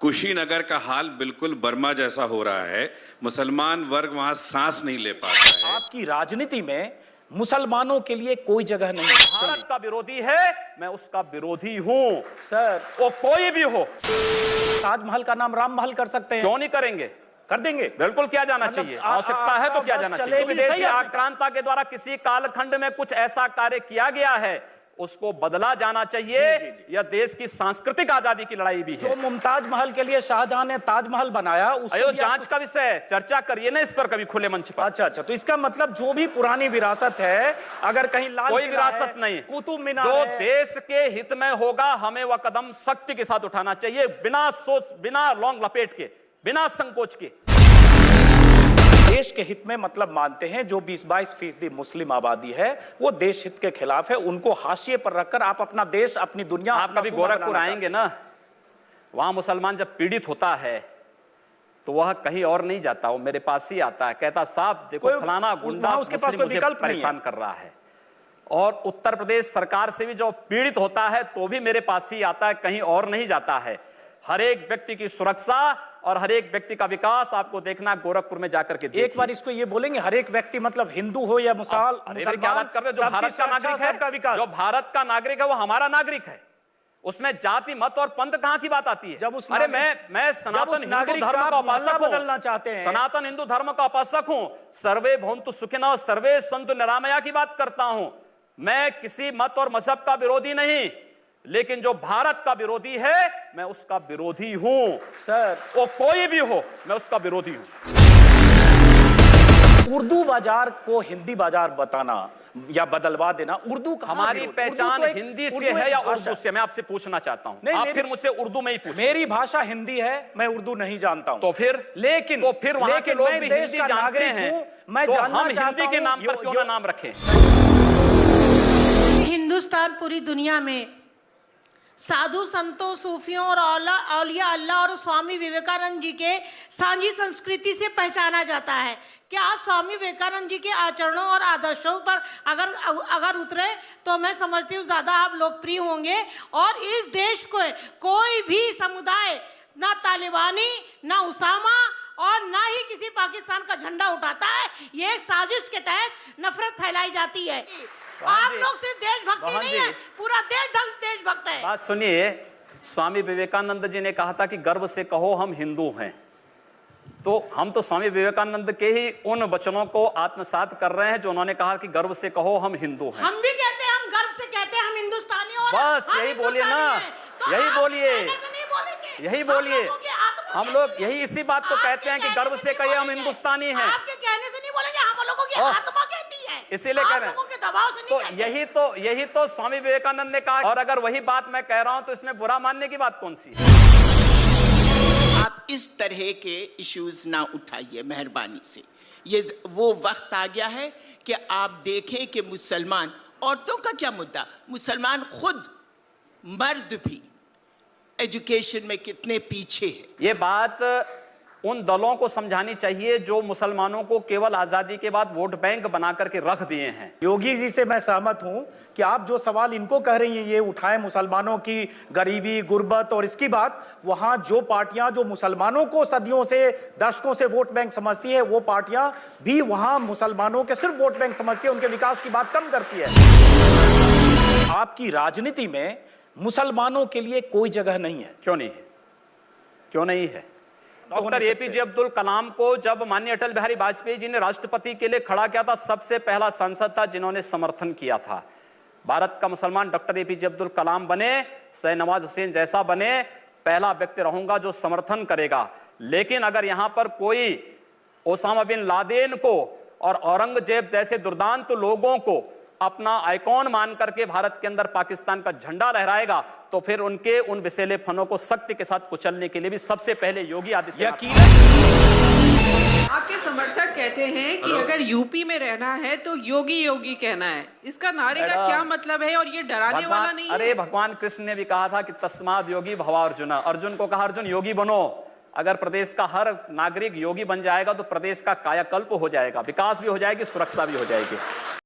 कुशीनगर का हाल बिल्कुल बर्मा जैसा हो रहा है। मुसलमान वर्ग वहां सांस नहीं ले पाता है। आपकी राजनीति में मुसलमानों के लिए कोई जगह नहीं है। भारत का विरोधी है, मैं उसका विरोधी हूं सर, वो कोई भी हो। ताजमहल का नाम राम महल कर सकते हैं। क्यों नहीं करेंगे? कर देंगे। बिल्कुल किया जाना चाहिए, आवश्यकता है तो किया जाना चाहिए। विदेशी आक्रांता के द्वारा किसी कालखंड में कुछ ऐसा कार्य किया गया है, उसको बदला जाना चाहिए। यह देश की सांस्कृतिक आजादी की लड़ाई भी है। जो मुमताज महल के लिए शाहजहां ने ताजमहल बनाया, उसको जांच का विषय है, चर्चा करिए ना इस पर कभी खुले मंच पर। अच्छा, तो इसका मतलब जो भी पुरानी विरासत है, अगर कहीं लाल कोई विरासत नहीं, कुतुब मीनार जो देश के हित में होगा हमें वह कदम सख्ती के साथ उठाना चाहिए, बिना सोच, बिना लौंग लपेट के, बिना संकोच के। देश के हित में मतलब मानते हैं जो 20-22% मुस्लिम आबादी है वो देश हित के खिलाफ है, उनको हाशिए पर रखकर आप अपना देश, अपनी दुनिया। आप कभी गोरखपुर आएंगे ना, वहां मुसलमान जब पीड़ित होता है तो वह कहीं और नहीं जाता, वो मेरे पास ही आता है, कहता साहब देखो फलाना गुंडा उसके पास कोई विकल्प परेशान कर रहा है। और उत्तर प्रदेश सरकार से भी जो पीड़ित होता है तो भी मेरे पास ही आता है, कहीं और नहीं जाता है। हर एक व्यक्ति की सुरक्षा और हर एक व्यक्ति का विकास आपको देखना गोरखपुर में जाकर के। एक बार इसको ये बोलेंगे, हर एक व्यक्ति मतलब हिंदू हो या मुसलमान, क्या बात कर रहे हैं? जो भारत का नागरिक है, जो भारत का नागरिक है वो हमारा नागरिक है, उसमें जाति मत और पंथ कहां की बात आती है? जब उस अरे मैं सनातन हिंदू धर्म का उपासक हूं, बदलना चाहते हैं, सनातन हिंदू धर्म का उपासक हूं, सर्वे भवन्तु सुखिनः सर्वे सन्तु निरामया की बात करता हूं। मैं किसी मत और मजहब का विरोधी नहीं, लेकिन जो भारत का विरोधी है मैं उसका विरोधी हूं सर। वो कोई भी हो, मैं उसका विरोधी हूं। उर्दू बाजार को हिंदी बाजार बताना या बदलवा देना, उर्दू हमारी पहचान हिंदी से है या उर्दू से? मैं आपसे पूछना चाहता हूं, आप फिर मुझसे उर्दू में ही पूछें। मेरी भाषा हिंदी है, मैं उर्दू नहीं जानता हूं। तो फिर वहां के लोग भी हिंदी जानते हैं, तो हम हिंदी के नाम पर क्यों ना नाम रखें? हिंदुस्तान पूरी दुनिया में साधु संतों, सूफियों और औलिया अल्लाह और स्वामी विवेकानंद जी के सांझी संस्कृति से पहचाना जाता है। क्या आप स्वामी विवेकानंद जी के आचरणों और आदर्शों पर अगर उतरे तो मैं समझती हूँ ज़्यादा आप लोकप्रिय होंगे। और इस देश को कोई भी समुदाय, ना तालिबानी, ना उसामा और ना ही किसी पाकिस्तान का झंडा उठाता है। ये एक साजिश के तहत नफरत फैलाई जाती है। आप लोग सिर्फ देशभक्ति नहीं है, पूरा देशभक्त है। बात सुनिए, स्वामी विवेकानंद जी ने कहा था कि गर्व से कहो हम हिंदू हैं, तो हम तो स्वामी विवेकानंद के ही उन वचनों को आत्मसात कर रहे हैं जो उन्होंने कहा कि गर्व से कहो हम हिंदू हैं। हम भी कहते हैं, हम गर्व से कहते हैं हम हिंदुस्तानी और बस यही बोलिए ना, यही बोलिए, यही बोलिए। हम लोग यही इसी बात को कहते हैं कि गर्व से कहिए हम हिंदुस्तानी हैं। आपके कहने से नहीं बोलेंगे, हम लोगों की आत्मा कहती है, इसीलिए कह रहे हैं। तो यही तो स्वामी विवेकानंद ने कहा, और अगर वही बात मैं कह रहा हूं तो इसमें बुरा मानने की बात कौन सी है? आप इस तरह के इश्यूज ना उठाइए मेहरबानी से। ये वो वक्त आ गया है कि आप देखें कि मुसलमान, औरतों का क्या मुद्दा, मुसलमान खुद मर्द भी एजुकेशन में कितने पीछे है। ये बात उन दलों को समझानी चाहिए जो मुसलमानों को केवल आजादी के बाद वोट बैंक बना करके रख दिए हैं। योगी जी से मैं सहमत हूं कि आप जो सवाल इनको कह रही हैं, ये उठाएं मुसलमानों की गरीबी, गुर्बत और इसकी बात, वहां जो पार्टियां जो मुसलमानों को सदियों से, दशकों से वोट बैंक समझती है, वो पार्टियां भी वहां मुसलमानों के सिर्फ वोट बैंक समझती है, उनके विकास की बात कम करती है। आपकी राजनीति में मुसलमानों के लिए कोई जगह नहीं है। क्यों नहीं है? क्यों नहीं है? डॉक्टर एपीजे अब्दुल कलाम को जब माननीय अटल बिहारी वाजपेयी जी ने राष्ट्रपति के लिए खड़ा किया था, सबसे पहला सांसद था जिन्होंने समर्थन किया था। भारत का मुसलमान डॉक्टर एपीजे अब्दुल कलाम बने, शाहनवाज हुसैन जैसा बने, पहला व्यक्ति रहूंगा जो समर्थन करेगा। लेकिन अगर यहां पर कोई ओसामा बिन लादेन को और औरंगजेब जैसे दुर्दांत लोगों को अपना आइकॉन मान करके भारत के अंदर पाकिस्तान का झंडा लहराएगा, तो फिर उनके उन विषैले फनों को सख्ती के साथ कुचलने के लिए भी सबसे पहले योगी आदित्यनाथ। आपके समर्थक कहते हैं कि अगर यूपी में रहना है तो योगी योगी कहना है, इसका नारे का क्या मतलब है? और ये डराने वाला नहीं है? अरे भगवान कृष्ण ने भी कहा था कि तस्माद योगी भवा अर्जुन, अर्जुन को कहा अर्जुन योगी बनो। अगर प्रदेश का हर नागरिक योगी बन जाएगा तो प्रदेश का कायाकल्प हो जाएगा, विकास भी हो जाएगी, सुरक्षा भी हो जाएगी।